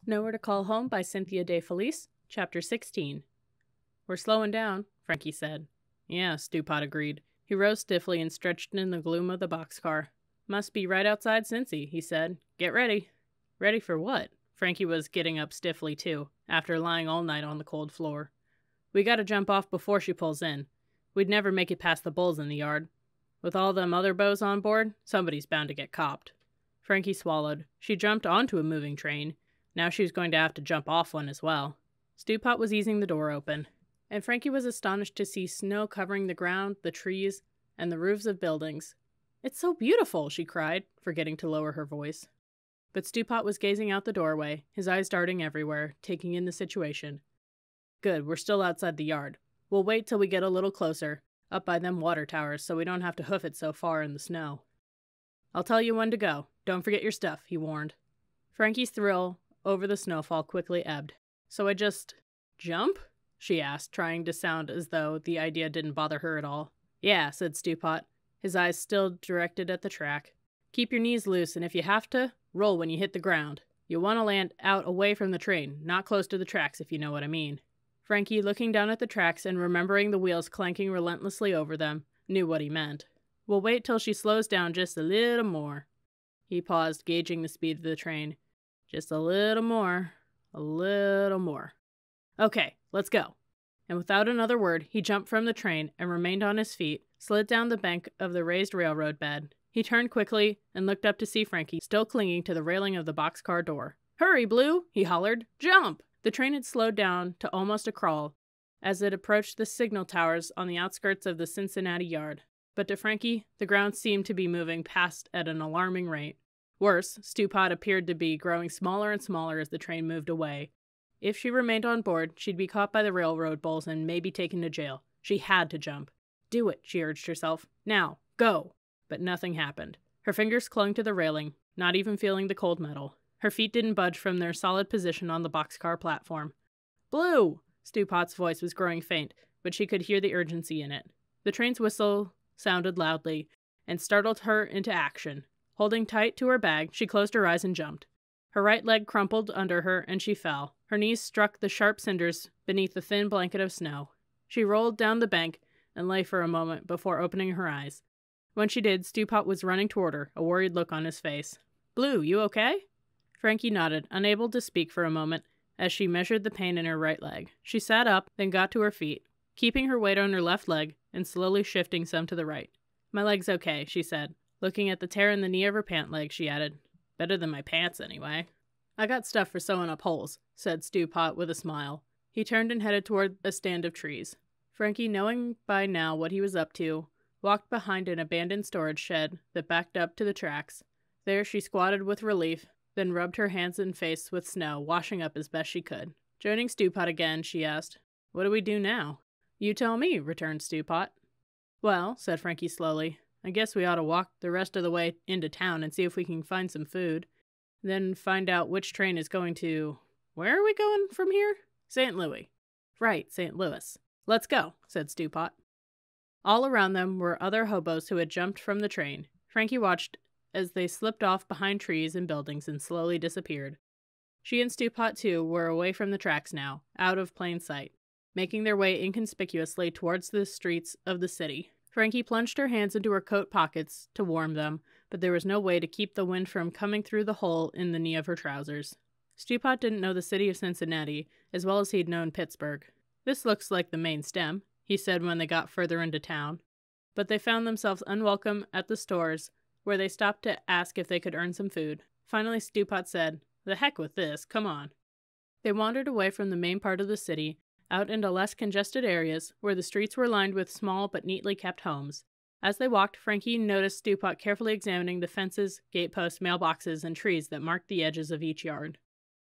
Nowhere to Call Home by Cynthia DeFelice, Chapter 16. We're slowing down, Frankie said. Yeah, Stewpot agreed. He rose stiffly and stretched in the gloom of the boxcar. Must be right outside Cincy, he said. Get ready. Ready for what? Frankie was getting up stiffly, too, after lying all night on the cold floor. We gotta jump off before she pulls in. We'd never make it past the bulls in the yard. With all them other beaux on board, somebody's bound to get copped. Frankie swallowed. She jumped onto a moving train. Now she was going to have to jump off one as well. Stewpot was easing the door open, and Frankie was astonished to see snow covering the ground, the trees, and the roofs of buildings. It's so beautiful, she cried, forgetting to lower her voice. But Stewpot was gazing out the doorway, his eyes darting everywhere, taking in the situation. Good, we're still outside the yard. We'll wait till we get a little closer, up by them water towers, so we don't have to hoof it so far in the snow. I'll tell you when to go. Don't forget your stuff, he warned. Frankie's thrill over the snowfall quickly ebbed. So I just jump? She asked, trying to sound as though the idea didn't bother her at all. Yeah, said Stewpot, his eyes still directed at the track. Keep your knees loose, and if you have to, roll when you hit the ground. You'll want to land out away from the train, not close to the tracks if you know what I mean. Frankie, looking down at the tracks and remembering the wheels clanking relentlessly over them, knew what he meant. We'll wait till she slows down just a little more. He paused, gauging the speed of the train. Just a little more. A little more. Okay, let's go. And without another word, he jumped from the train and remained on his feet, slid down the bank of the raised railroad bed. He turned quickly and looked up to see Frankie still clinging to the railing of the boxcar door. Hurry, Blue, he hollered. Jump! The train had slowed down to almost a crawl as it approached the signal towers on the outskirts of the Cincinnati yard. But to Frankie, the ground seemed to be moving past at an alarming rate. Worse, Stewpot appeared to be growing smaller and smaller as the train moved away. If she remained on board, she'd be caught by the railroad bulls and maybe taken to jail. She had to jump. Do it, she urged herself. Now, go! But nothing happened. Her fingers clung to the railing, not even feeling the cold metal. Her feet didn't budge from their solid position on the boxcar platform. Blue! Stewpot's voice was growing faint, but she could hear the urgency in it. The train's whistle sounded loudly and startled her into action. Holding tight to her bag, she closed her eyes and jumped. Her right leg crumpled under her and she fell. Her knees struck the sharp cinders beneath the thin blanket of snow. She rolled down the bank and lay for a moment before opening her eyes. When she did, Stewpot was running toward her, a worried look on his face. Blue, you okay? Frankie nodded, unable to speak for a moment, as she measured the pain in her right leg. She sat up, then got to her feet, keeping her weight on her left leg and slowly shifting some to the right. My leg's okay, she said. Looking at the tear in the knee of her pant leg, she added, Better than my pants, anyway. I got stuff for sewing up holes, said Stewpot with a smile. He turned and headed toward a stand of trees. Frankie, knowing by now what he was up to, walked behind an abandoned storage shed that backed up to the tracks. There she squatted with relief, then rubbed her hands and face with snow, washing up as best she could. Joining Stewpot again, she asked, What do we do now? You tell me, returned Stewpot. Well, said Frankie slowly, I guess we ought to walk the rest of the way into town and see if we can find some food. Then find out which train is going to... Where are we going from here? St. Louis. Right, St. Louis. Let's go, said Stewpot. All around them were other hobos who had jumped from the train. Frankie watched as they slipped off behind trees and buildings and slowly disappeared. She and Stewpot, too, were away from the tracks now, out of plain sight, making their way inconspicuously towards the streets of the city. Frankie plunged her hands into her coat pockets to warm them, but there was no way to keep the wind from coming through the hole in the knee of her trousers. Stewpot didn't know the city of Cincinnati as well as he'd known Pittsburgh. This looks like the main stem, he said when they got further into town. But they found themselves unwelcome at the stores, where they stopped to ask if they could earn some food. Finally, Stewpot said, The heck with this, come on. They wandered away from the main part of the city, out into less congested areas where the streets were lined with small but neatly kept homes. As they walked, Frankie noticed Stewpot carefully examining the fences, gateposts, mailboxes, and trees that marked the edges of each yard.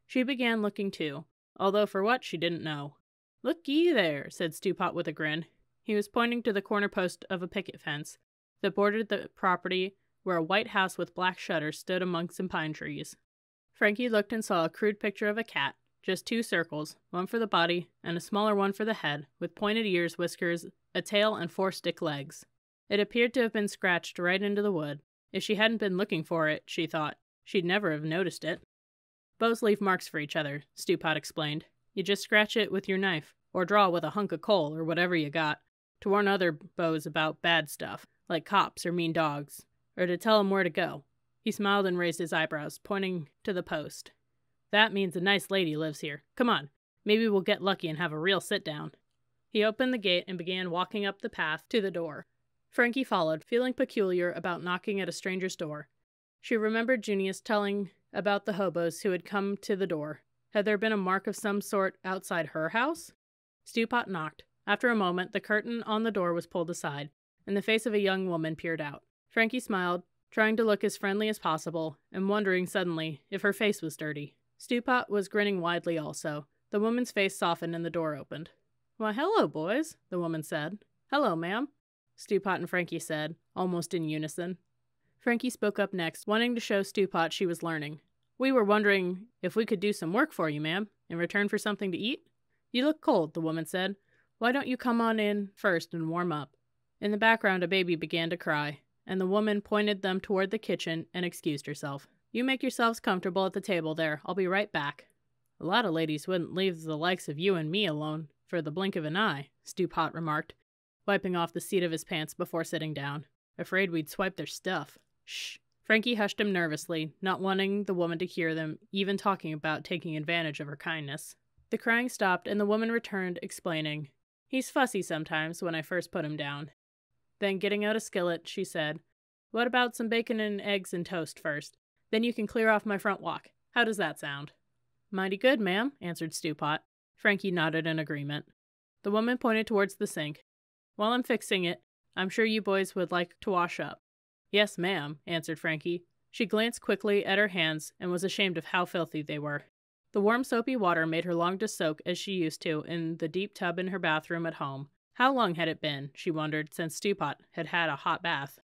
She began looking too, although for what she didn't know. Look-ye there, said Stewpot with a grin. He was pointing to the corner post of a picket fence that bordered the property where a white house with black shutters stood among some pine trees. Frankie looked and saw a crude picture of a cat, just 2 circles, one for the body and a smaller one for the head, with pointed ears, whiskers, a tail, and 4 stick legs. It appeared to have been scratched right into the wood. If she hadn't been looking for it, she thought, she'd never have noticed it. Bows leave marks for each other, Stewpot explained. You just scratch it with your knife, or draw with a hunk of coal or whatever you got, to warn other bows about bad stuff, like cops or mean dogs, or to tell 'em where to go. He smiled and raised his eyebrows, pointing to the post. That means a nice lady lives here. Come on, maybe we'll get lucky and have a real sit-down. He opened the gate and began walking up the path to the door. Frankie followed, feeling peculiar about knocking at a stranger's door. She remembered Junius telling about the hobos who had come to the door. Had there been a mark of some sort outside her house? Stewpot knocked. After a moment, the curtain on the door was pulled aside, and the face of a young woman peered out. Frankie smiled, trying to look as friendly as possible, and wondering suddenly if her face was dirty. Stewpot was grinning widely also. The woman's face softened and the door opened. Why, hello, boys, the woman said. Hello, ma'am, Stewpot and Frankie said, almost in unison. Frankie spoke up next, wanting to show Stewpot she was learning. We were wondering if we could do some work for you, ma'am, in return for something to eat? You look cold, the woman said. Why don't you come on in first and warm up? In the background, a baby began to cry, and the woman pointed them toward the kitchen and excused herself. You make yourselves comfortable at the table there. I'll be right back. A lot of ladies wouldn't leave the likes of you and me alone for the blink of an eye, Stewpot remarked, wiping off the seat of his pants before sitting down. Afraid we'd swipe their stuff. Shh. Frankie hushed him nervously, not wanting the woman to hear them even talking about taking advantage of her kindness. The crying stopped, and the woman returned, explaining, He's fussy sometimes when I first put him down. Then, getting out a skillet, she said, What about some bacon and eggs and toast first? Then you can clear off my front walk. How does that sound? Mighty good, ma'am, answered Stewpot. Frankie nodded in agreement. The woman pointed towards the sink. While I'm fixing it, I'm sure you boys would like to wash up. Yes, ma'am, answered Frankie. She glanced quickly at her hands and was ashamed of how filthy they were. The warm soapy water made her long to soak as she used to in the deep tub in her bathroom at home. How long had it been, she wondered, since Stewpot had had a hot bath?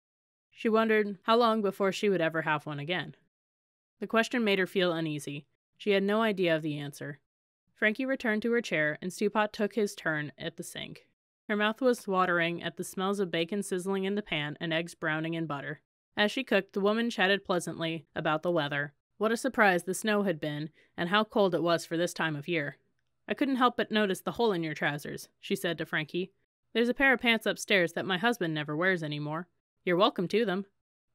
She wondered how long before she would ever have one again. The question made her feel uneasy. She had no idea of the answer. Frankie returned to her chair, and Stewpot took his turn at the sink. Her mouth was watering at the smells of bacon sizzling in the pan and eggs browning in butter. As she cooked, the woman chatted pleasantly about the weather. What a surprise the snow had been, and how cold it was for this time of year. I couldn't help but notice the hole in your trousers, she said to Frankie. There's a pair of pants upstairs that my husband never wears anymore. You're welcome to them.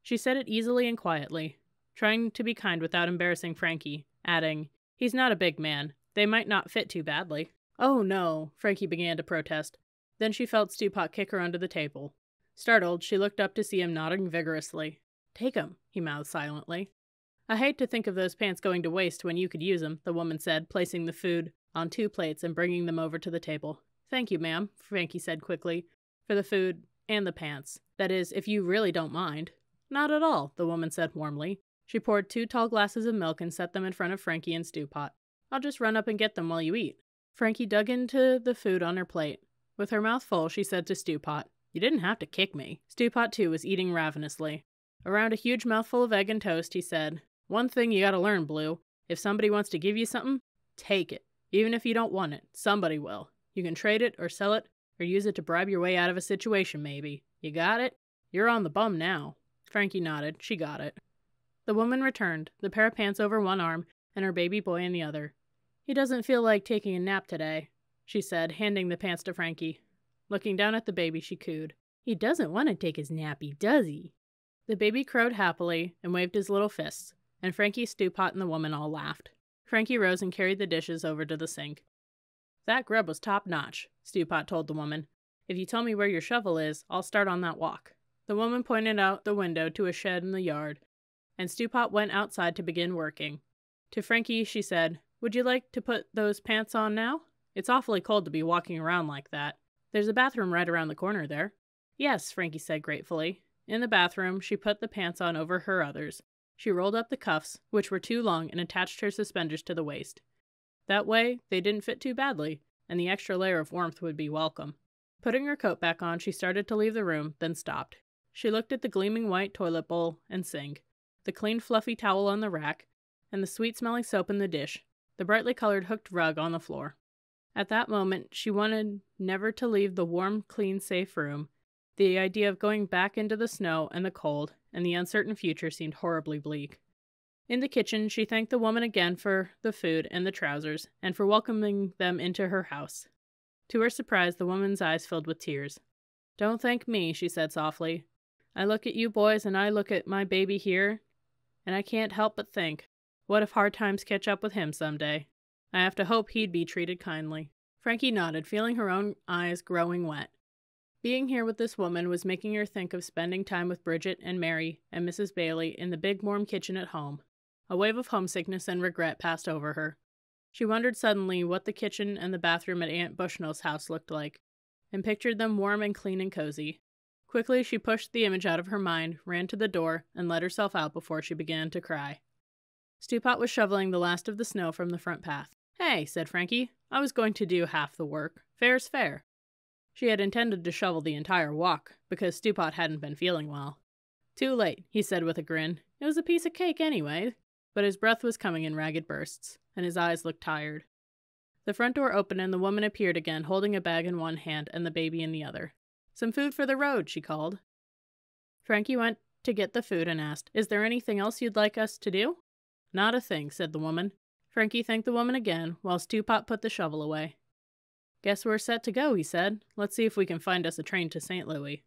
She said it easily and quietly, trying to be kind without embarrassing Frankie, adding, He's not a big man. They might not fit too badly. Oh, no, Frankie began to protest. Then she felt Stewpot kick her under the table. Startled, she looked up to see him nodding vigorously. Take 'em, he mouthed silently. I hate to think of those pants going to waste when you could use 'em, the woman said, placing the food on 2 plates and bringing them over to the table. Thank you, ma'am, Frankie said quickly, for the food and the pants. That is, if you really don't mind. Not at all, the woman said warmly. She poured 2 tall glasses of milk and set them in front of Frankie and Stewpot. I'll just run up and get them while you eat. Frankie dug into the food on her plate. With her mouth full, she said to Stewpot, You didn't have to kick me. Stewpot, too, was eating ravenously. Around a huge mouthful of egg and toast, he said, One thing you gotta learn, Blue. If somebody wants to give you something, take it. Even if you don't want it, somebody will. You can trade it or sell it or use it to bribe your way out of a situation, maybe. You got it? You're on the bum now. Frankie nodded. She got it. The woman returned, the pair of pants over one arm and her baby boy in the other. He doesn't feel like taking a nap today, she said, handing the pants to Frankie. Looking down at the baby, she cooed. He doesn't want to take his nappy, does he? The baby crowed happily and waved his little fists, and Frankie, Stewpot, and the woman all laughed. Frankie rose and carried the dishes over to the sink. That grub was top-notch, Stewpot told the woman. If you tell me where your shovel is, I'll start on that walk. The woman pointed out the window to a shed in the yard, and Stewpot went outside to begin working. To Frankie, she said, Would you like to put those pants on now? It's awfully cold to be walking around like that. There's a bathroom right around the corner there. Yes, Frankie said gratefully. In the bathroom, she put the pants on over her others. She rolled up the cuffs, which were too long, and attached her suspenders to the waist. That way, they didn't fit too badly, and the extra layer of warmth would be welcome. Putting her coat back on, she started to leave the room, then stopped. She looked at the gleaming white toilet bowl and sink, the clean fluffy towel on the rack, and the sweet-smelling soap in the dish, the brightly colored hooked rug on the floor. At that moment, she wanted never to leave the warm, clean, safe room. The idea of going back into the snow and the cold and the uncertain future seemed horribly bleak. In the kitchen, she thanked the woman again for the food and the trousers, and for welcoming them into her house. To her surprise, the woman's eyes filled with tears. "Don't thank me," she said softly. "I look at you boys and I look at my baby here, and I can't help but think, what if hard times catch up with him someday? I have to hope he'd be treated kindly." Frankie nodded, feeling her own eyes growing wet. Being here with this woman was making her think of spending time with Bridget and Mary and Mrs. Bailey in the big warm kitchen at home. A wave of homesickness and regret passed over her. She wondered suddenly what the kitchen and the bathroom at Aunt Bushnell's house looked like, and pictured them warm and clean and cozy. Quickly she pushed the image out of her mind, ran to the door, and let herself out before she began to cry. Stewpot was shoveling the last of the snow from the front path. "Hey," said Frankie, "I was going to do half the work. Fair's fair." She had intended to shovel the entire walk, because Stewpot hadn't been feeling well. "Too late," he said with a grin. "It was a piece of cake anyway." But his breath was coming in ragged bursts, and his eyes looked tired. The front door opened and the woman appeared again, holding a bag in one hand and the baby in the other. "Some food for the road," she called. Frankie went to get the food and asked, "Is there anything else you'd like us to do?" "Not a thing," said the woman. Frankie thanked the woman again, while Stewpot put the shovel away. "Guess we're set to go," he said. "Let's see if we can find us a train to St. Louis."